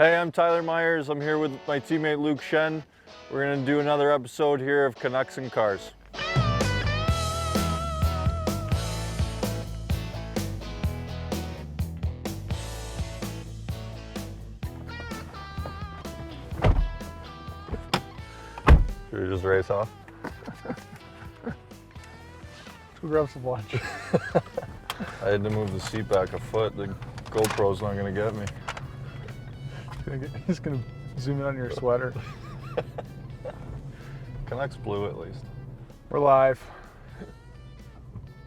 Hey, I'm Tyler Myers. I'm here with my teammate Luke Shen. We're going to do another episode here of Canucks and Cars. Should we just race off? Let's go grab some lunch. I had to move the seat back a foot. The GoPro's not going to get me. He's gonna zoom in on your sweater. Canucks blue at least. We're live.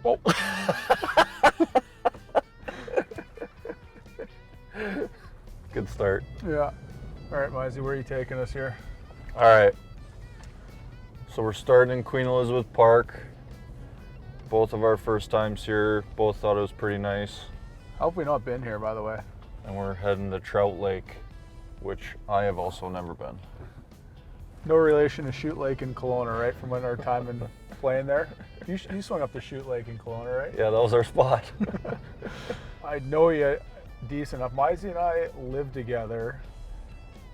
Oh. Good start. Yeah. All right, Mizey, where are you taking us here? All right. So we're starting in Queen Elizabeth Park. Both of our first times here. Both thought it was pretty nice. How have we not been here, by the way? And we're heading to Trout Lake, which I have also never been. No relation to Shoot Lake in Kelowna, right? From when our time in playing there. You swung up to Shoot Lake in Kelowna, right? Yeah, that was our spot. I know you decent enough. Mizey and I lived together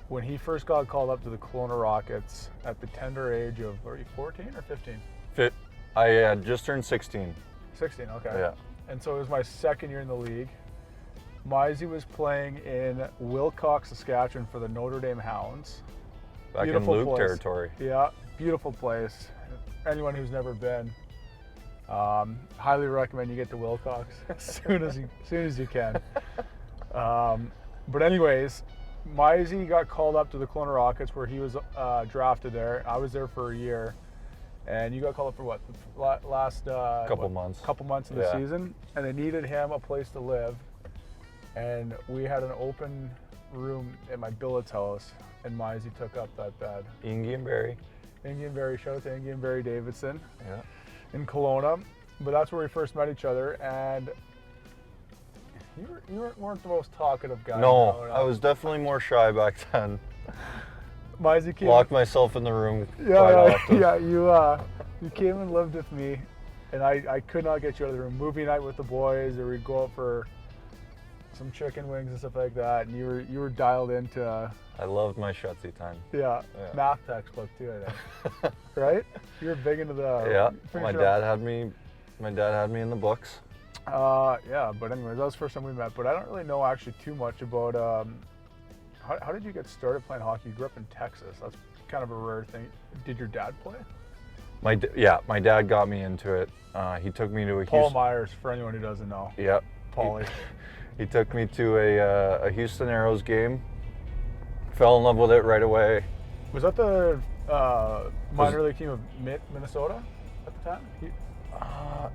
when he first got called up to the Kelowna Rockets at the tender age of, were you 14 or 15? I had just turned 16. 16, okay. Yeah. And so it was my second year in the league. Mizey was playing in Wilcox, Saskatchewan for the Notre Dame Hounds. Back Beautiful in Luke place. territory. Yeah, beautiful place. Anyone who's never been, highly recommend you get to Wilcox as soon as you can. But anyways, Mizey got called up to the Kelowna Rockets where he was drafted there. I was there for a year. And you got called up for what? Last Couple months in the season, and they needed him a place to live. And we had an open room at my billet's house, and Mizey took up that bed. Ingy and Barry. Ingy and Barry, shout out to Ingy and Barry Davidson. Yeah. In Kelowna, but that's where we first met each other. And you weren't the most talkative guy. No, I was definitely more shy back then. Mizey came. Locked myself in the room quite often. Yeah. You came and lived with me, and I could not get you out of the room. Movie night with the boys, or we'd go out for some chicken wings and stuff like that. And you were dialed into. I loved my Shutsy time. Yeah, math textbook too, I think. Right? You were big into the. Yeah, my dad had me in the books. Yeah, but anyways, that was the first time we met. But I don't really know actually too much about. How did you get started playing hockey? You grew up in Texas. That's kind of a rare thing. Did your dad play? My dad got me into it. He took me to a Paul Myers, for anyone who doesn't know. Yep. Paulie. He took me to a Houston Aeros game. Fell in love with it right away. Was that the minor league team of Minnesota at the time?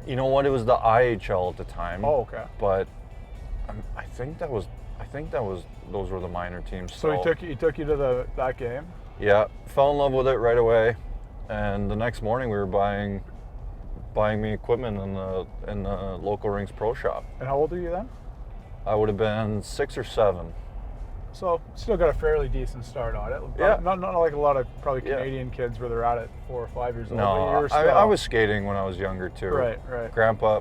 You know what? It was the IHL at the time. Oh, okay. But I think those were the minor teams. So he took you to that game? Yeah, fell in love with it right away, and the next morning we were buying me equipment in the local Rinks Pro Shop. And how old were you then? I would have been 6 or 7. So still got a fairly decent start on it. Yeah. Not like a lot of probably Canadian kids where they're at it 4 or 5 years old. No, I was skating when I was younger too. Right.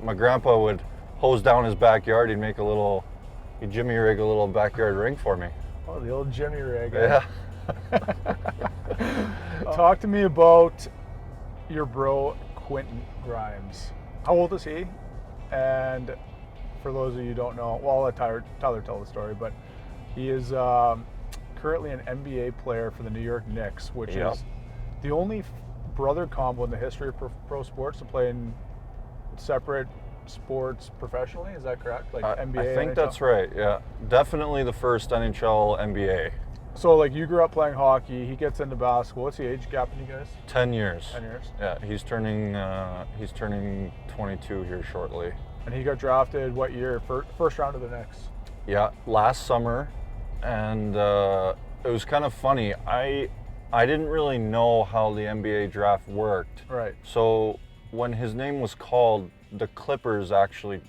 My grandpa would hose down his backyard. He'd Jimmy rig a little backyard rink for me. Oh, the old Jimmy rig. Yeah. Talk to me about your bro, Quentin Grimes. How old is he? And for those of you who don't know, well, I'll let Tyler tell the story, but he is currently an NBA player for the New York Knicks, which is the only brother combo in the history of pro sports to play in separate sports professionally. Is that correct? Like NBA? I think NHL? that's right, yeah. Definitely the first NHL NBA. So like you grew up playing hockey, he gets into basketball. What's the age gap in you guys? 10 years. 10 years? Yeah, he's turning 22 here shortly. And he got drafted what year? First round of the Knicks? Yeah, last summer. And it was kind of funny. I didn't really know how the NBA draft worked. Right. So when his name was called, the Clippers actually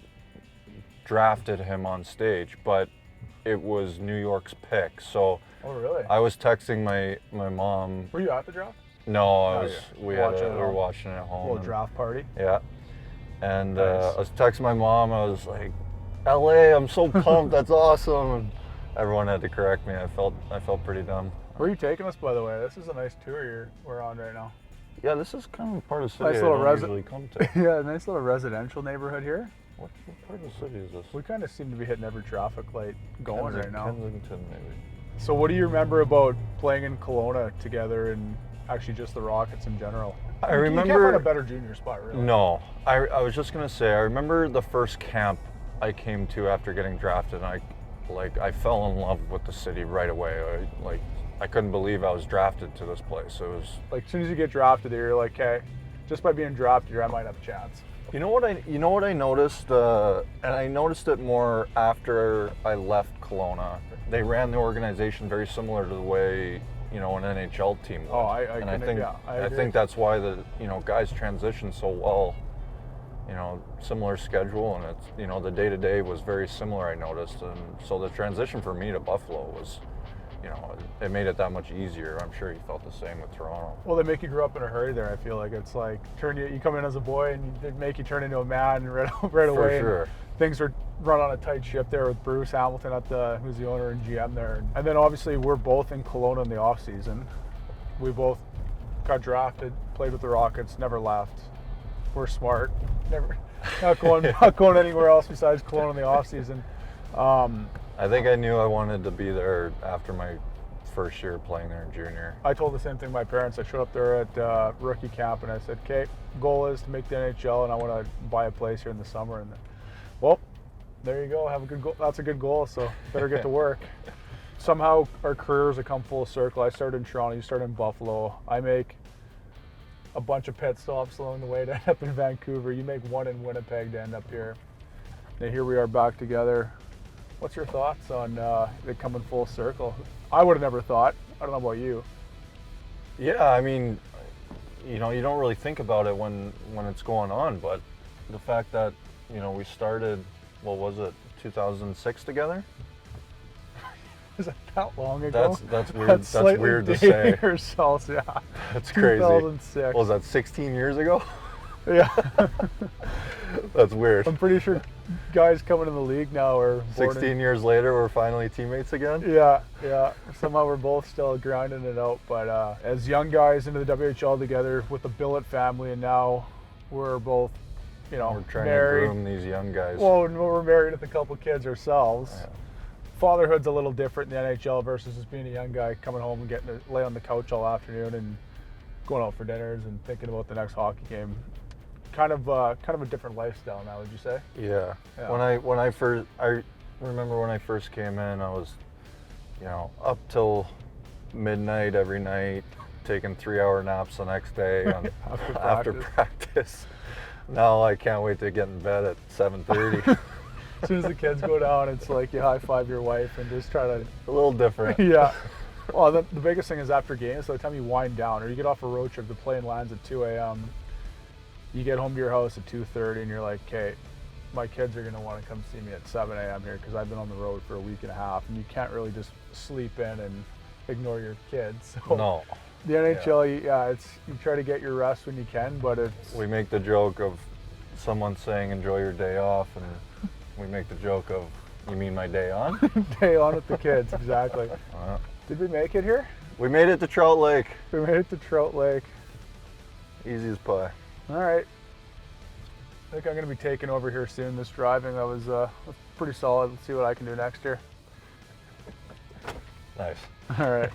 drafted him on stage, but it was New York's pick. So oh, really? I was texting my mom. Were you at the draft? No, we were watching it at A home. little draft party? Yeah. And Nice. I was texting my mom. I was like, LA, I'm so pumped. That's awesome. And Everyone had to correct me. I felt pretty dumb. Where are you taking us, by the way? This is a nice tour we're on right now. Yeah, this is kind of part of the city Nice I little don't usually come to. Yeah, nice little residential neighborhood here. What part of the city is this? We kind of seem to be hitting every traffic light going right now. Kensington, maybe. So what do you remember about playing in Kelowna together and actually just the Rockets in general? I You remember. can't find a better junior spot, really. No, I was just gonna say I remember the first camp I came to after getting drafted, and I fell in love with the city right away. I couldn't believe I was drafted to this place. It was. Like, as soon as you get drafted, you're like, okay, just by being drafted here, I might have a chance. You know what I noticed, and I noticed it more after I left Kelowna. They ran the organization very similar to the way an NHL team would. Oh, I agree. think that's why the guys transition so well. Similar schedule, and it's the day to day was very similar. I noticed, and so the transition for me to Buffalo was, it made it that much easier. I'm sure you felt the same with Toronto. Well, they make you grow up in a hurry there. I feel like it's like you come in as a boy and they make you turn into a man right away. For sure. And things are run on a tight ship there with Bruce Hamilton who's the owner and GM there. And then obviously we're both in Kelowna in the off season. We both got drafted, played with the Rockets, never left. We're smart, not going anywhere else besides Kelowna in the off season. I think I knew I wanted to be there after my first year playing there in junior. I told the same thing to my parents. I showed up there at rookie camp and I said, okay, goal is to make the NHL and I want to buy a place here in the summer. And well, there you go. Have a good goal. That's a good goal. So better get to work. Somehow our careers have come full circle. I started in Toronto. You started in Buffalo. I make a bunch of pit stops along the way to end up in Vancouver. You make one in Winnipeg to end up here. And here we are back together. What's your thoughts on it coming full circle? I would have never thought. I don't know about you. Yeah, I mean, you don't really think about it when it's going on, but the fact that we started, what was it, 2006 together? Is that long ago? That's weird. That's weird to say. Yourselves, yeah. That's crazy. 2006. What was that, 16 years ago? Yeah. That's weird. I'm pretty sure guys coming in the league now are 16 years later, we're finally teammates again? Yeah. Somehow we're both still grinding it out. But as young guys into the WHL together with the Billet family, and now we're both, we're trying married. to groom these young guys. Well, we're married with a couple kids ourselves. Yeah. Fatherhood's a little different in the NHL versus just being a young guy coming home and getting to lay on the couch all afternoon and going out for dinners and thinking about the next hockey game. Kind of a different lifestyle now, would you say? Yeah. Yeah. I remember when I first came in, I was, up till midnight every night, taking 3-hour naps the next day after practice. Now I can't wait to get in bed at 7:30. As soon as the kids go down, it's like you high five your wife and just try to. A little different. Yeah. Well, the biggest thing is after games, by the time you wind down or you get off a road trip, the plane lands at 2 a.m. You get home to your house at 2:30 and you're like, okay, my kids are going to want to come see me at 7 a.m. here because I've been on the road for a week and a half, and you can't really just sleep in and ignore your kids. So No. The NHL, it's you try to get your rest when you can, but it's. We make the joke of someone saying enjoy your day off, and we make the joke of, you mean my day on? Day on with the kids, exactly. Did we make it here? We made it to Trout Lake. We made it to Trout Lake. Easy as pie. All right. I think I'm going to be taking over here soon. This driving, that was pretty solid. Let's see what I can do next year. Nice. All right.